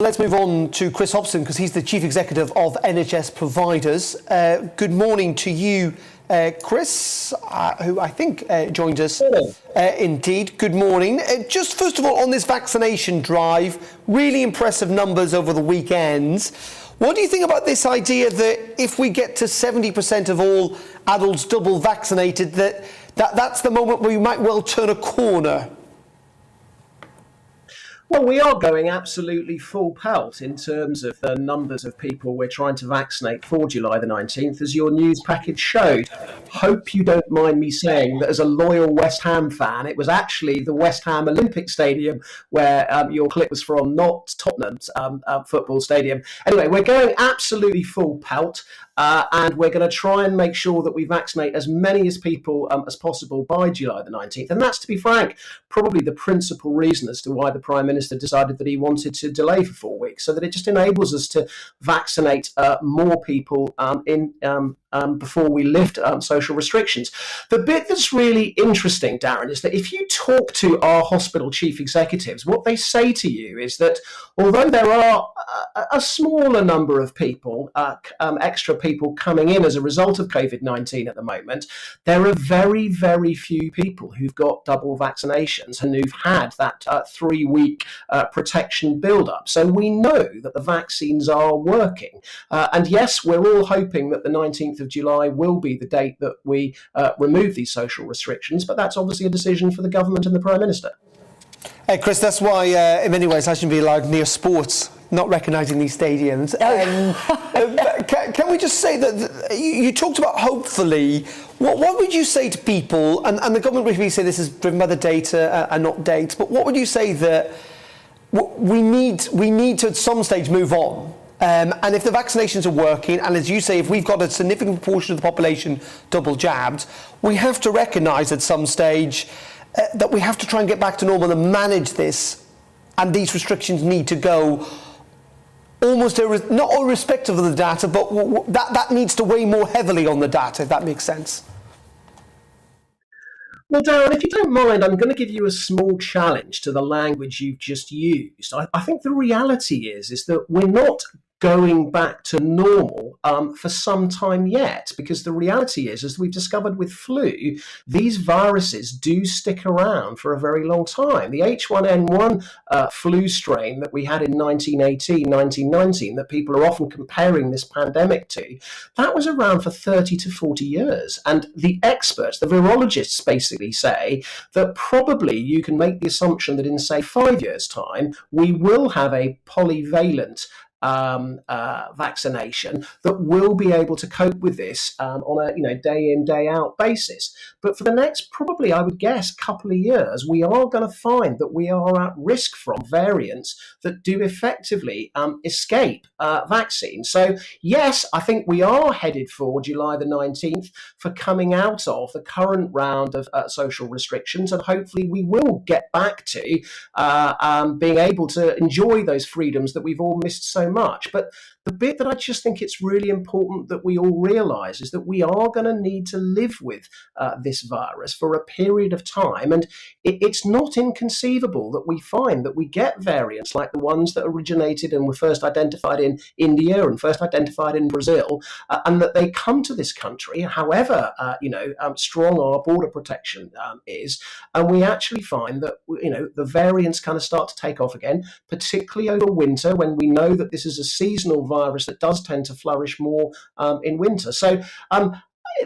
Let's move on to Chris Hopson, because he's the Chief Executive of NHS Providers. Good morning to you, Chris, who I think joined us. Indeed, good morning. Just first of all, on this vaccination drive, really impressive numbers over the weekends. What do you think about this idea that if we get to 70% of all adults double vaccinated, that's the moment where we might well turn a corner? Well, we are going absolutely full pelt in terms of the numbers of people we're trying to vaccinate for July the 19th, as your news package showed. Hope you don't mind me saying that as a loyal West Ham fan, it was actually the West Ham Olympic Stadium where your clip was from, not Tottenham's football stadium. Anyway, we're going absolutely full pelt. And we're going to try and make sure that we vaccinate as many as people as possible by July the 19th. And that's, to be frank, probably the principal reason as to why the Prime Minister decided that he wanted to delay for 4 weeks, so that it just enables us to vaccinate more people before we lift social restrictions. The bit that's really interesting, Darren, is that if you talk to our hospital chief executives, what they say to you is that although there are a smaller number of people, extra people coming in as a result of COVID-19 at the moment, there are very, very few people who've got double vaccinations and who've had that 3-week protection build-up. So we know that the vaccines are working. And yes, we're all hoping that the 19th of July will be the date that we remove these social restrictions, but that's obviously a decision for the government and the Prime Minister. Hey, Chris, that's why, in many ways, I shouldn't be allowed near sports, not recognising these stadiums. Can we just say that you talked about hopefully, what would you say to people, and the government really say this is driven by the data and not dates, but what would you say that we need to at some stage move on? And if the vaccinations are working, and as you say, if we've got a significant proportion of the population double jabbed, we have to recognise at some stage that we have to try and get back to normal and manage this, and these restrictions need to go almost not irrespective of the data, but that needs to weigh more heavily on the data, if that makes sense. Well, Darren, if you don't mind, I'm going to give you a small challenge to the language you've just used. I think the reality is that we're not going back to normal for some time yet, because the reality is, as we've discovered with flu, these viruses do stick around for a very long time. The H1N1 flu strain that we had in 1918, 1919, that people are often comparing this pandemic to, that was around for 30 to 40 years. And the experts, the virologists basically say that probably you can make the assumption that in, say, 5 years' time, we will have a polyvalent vaccination that will be able to cope with this on a day in, day out basis. But for the next, probably I would guess, couple of years, we are going to find that we are at risk from variants that do effectively escape vaccine. So yes, I think we are headed for July the 19th for coming out of the current round of social restrictions, and hopefully we will get back to being able to enjoy those freedoms that we've all missed so much. But the bit that I just think it's really important that we all realise is that we are going to need to live with this virus for a period of time, and it's not inconceivable that we find that we get variants like the ones that originated and were first identified in India and first identified in Brazil, and that they come to this country, however strong our border protection is, and we actually find that the variants kind of start to take off again, particularly over winter, when we know that this is a seasonal virus that does tend to flourish more in winter. So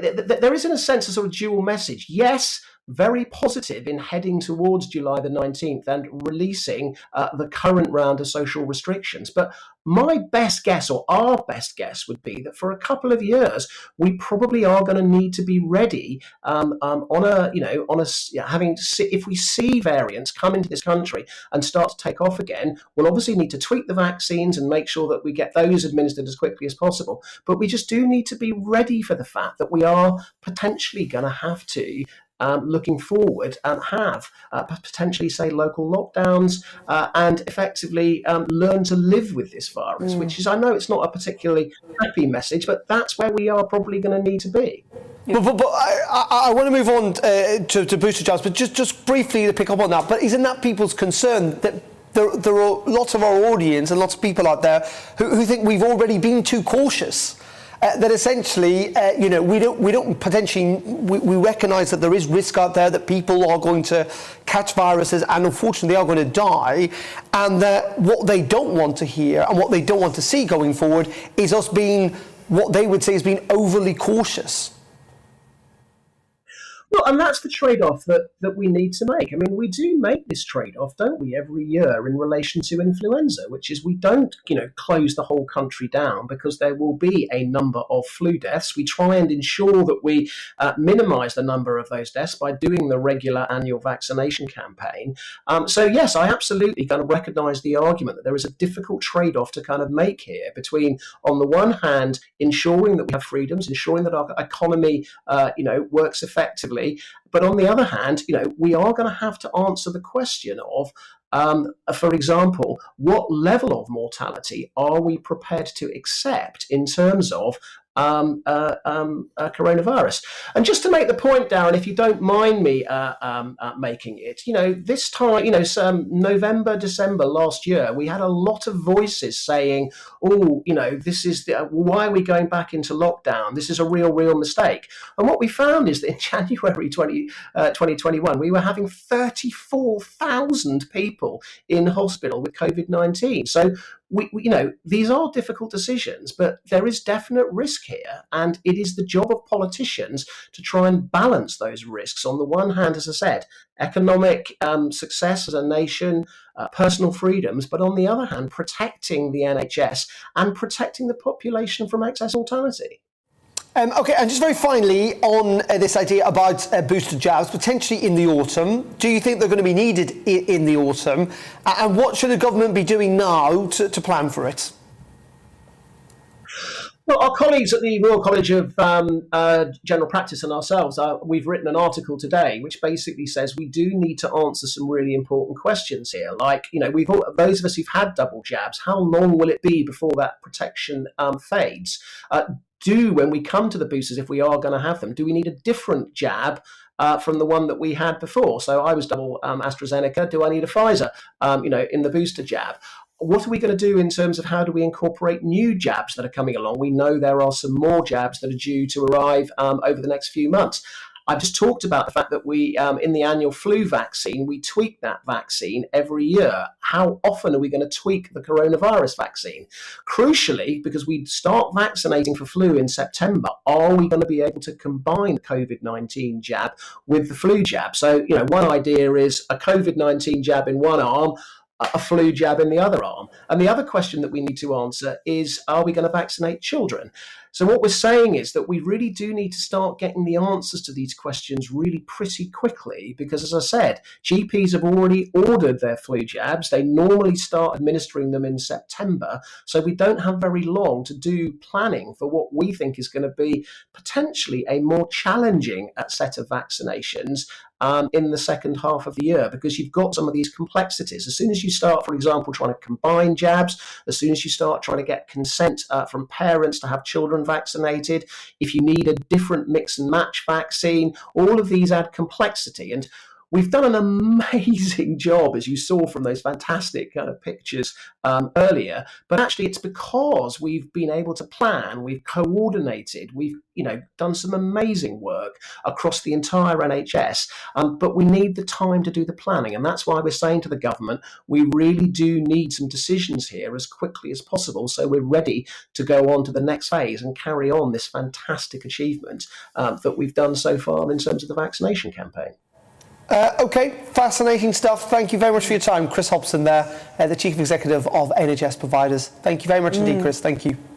there is, in a sense, a sort of dual message. Yes, very positive in heading towards July the 19th and releasing the current round of social restrictions. But my best guess, or our best guess, would be that for a couple of years, we probably are going to need to be ready if we see variants come into this country and start to take off again. We'll obviously need to tweak the vaccines and make sure that we get those administered as quickly as possible. But we just do need to be ready for the fact that we are potentially going to have to looking forward, have potentially, say, local lockdowns and effectively learn to live with this virus, which is, I know it's not a particularly happy message, but that's where we are probably going to need to be. Yeah. But I want to move on to booster jobs, but just briefly to pick up on that, but isn't that people's concern that there are lots of our audience and lots of people out there who think we've already been too cautious. That essentially, we don't potentially, we recognise that there is risk out there, that people are going to catch viruses and unfortunately are going to die, and that what they don't want to hear and what they don't want to see going forward is us being, what they would say is being overly cautious. Well, and that's the trade-off that we need to make. I mean, we do make this trade-off, don't we, every year in relation to influenza, which is we don't, close the whole country down because there will be a number of flu deaths. We try and ensure that we minimise the number of those deaths by doing the regular annual vaccination campaign. So, yes, I absolutely kind of recognise the argument that there is a difficult trade-off to kind of make here between, on the one hand, ensuring that we have freedoms, ensuring that our economy, works effectively. But on the other hand, we are going to have to answer the question of, for example, what level of mortality are we prepared to accept in terms of coronavirus? And just to make the point, Darren, if you don't mind me making it, this time, November, December last year, we had a lot of voices saying, this is why are we going back into lockdown? This is a real mistake. And what we found is that in January 2021, we were having 34,000 people in hospital with COVID-19. So these are difficult decisions, but there is definite risk here, and it is the job of politicians to try and balance those risks. On the one hand, as I said, economic success as a nation, personal freedoms, but on the other hand, protecting the NHS and protecting the population from excess mortality. Okay, and just very finally on this idea about booster jabs, potentially in the autumn. Do you think they're going to be needed in the autumn? And what should the government be doing now to plan for it? Well, our colleagues at the Royal College of General Practice and ourselves, we've written an article today which basically says we do need to answer some really important questions here. Like, those of us who've had double jabs, how long will it be before that protection fades? When we come to the boosters, if we are going to have them, do we need a different jab from the one that we had before? So I was double AstraZeneca. Do I need a Pfizer, in the booster jab? What are we going to do in terms of how do we incorporate new jabs that are coming along? We know there are some more jabs that are due to arrive over the next few months. I've just talked about the fact that we, in the annual flu vaccine, we tweak that vaccine every year. How often are we going to tweak the coronavirus vaccine? Crucially, because we start vaccinating for flu in September, are we going to be able to combine the COVID-19 jab with the flu jab? So, one idea is a COVID-19 jab in one arm, a flu jab in the other arm. And the other question that we need to answer is, are we going to vaccinate children? So what we're saying is that we really do need to start getting the answers to these questions really pretty quickly, because, as I said, GPs have already ordered their flu jabs. They normally start administering them in September. So we don't have very long to do planning for what we think is going to be potentially a more challenging set of vaccinations in the second half of the year, because you've got some of these complexities. As soon as you start, for example, trying to combine jabs, as soon as you start trying to get consent from parents to have children vaccinated, if you need a different mix and match vaccine, all of these add complexity. And we've done an amazing job, as you saw from those fantastic kind of pictures earlier, but actually it's because we've been able to plan, we've coordinated, we've done some amazing work across the entire NHS, but we need the time to do the planning, and that's why we're saying to the government, we really do need some decisions here as quickly as possible, so we're ready to go on to the next phase and carry on this fantastic achievement that we've done so far in terms of the vaccination campaign. Okay, fascinating stuff. Thank you very much for your time. Chris Hopson there, the Chief Executive of NHS Providers. Thank you very much indeed, Chris. Thank you.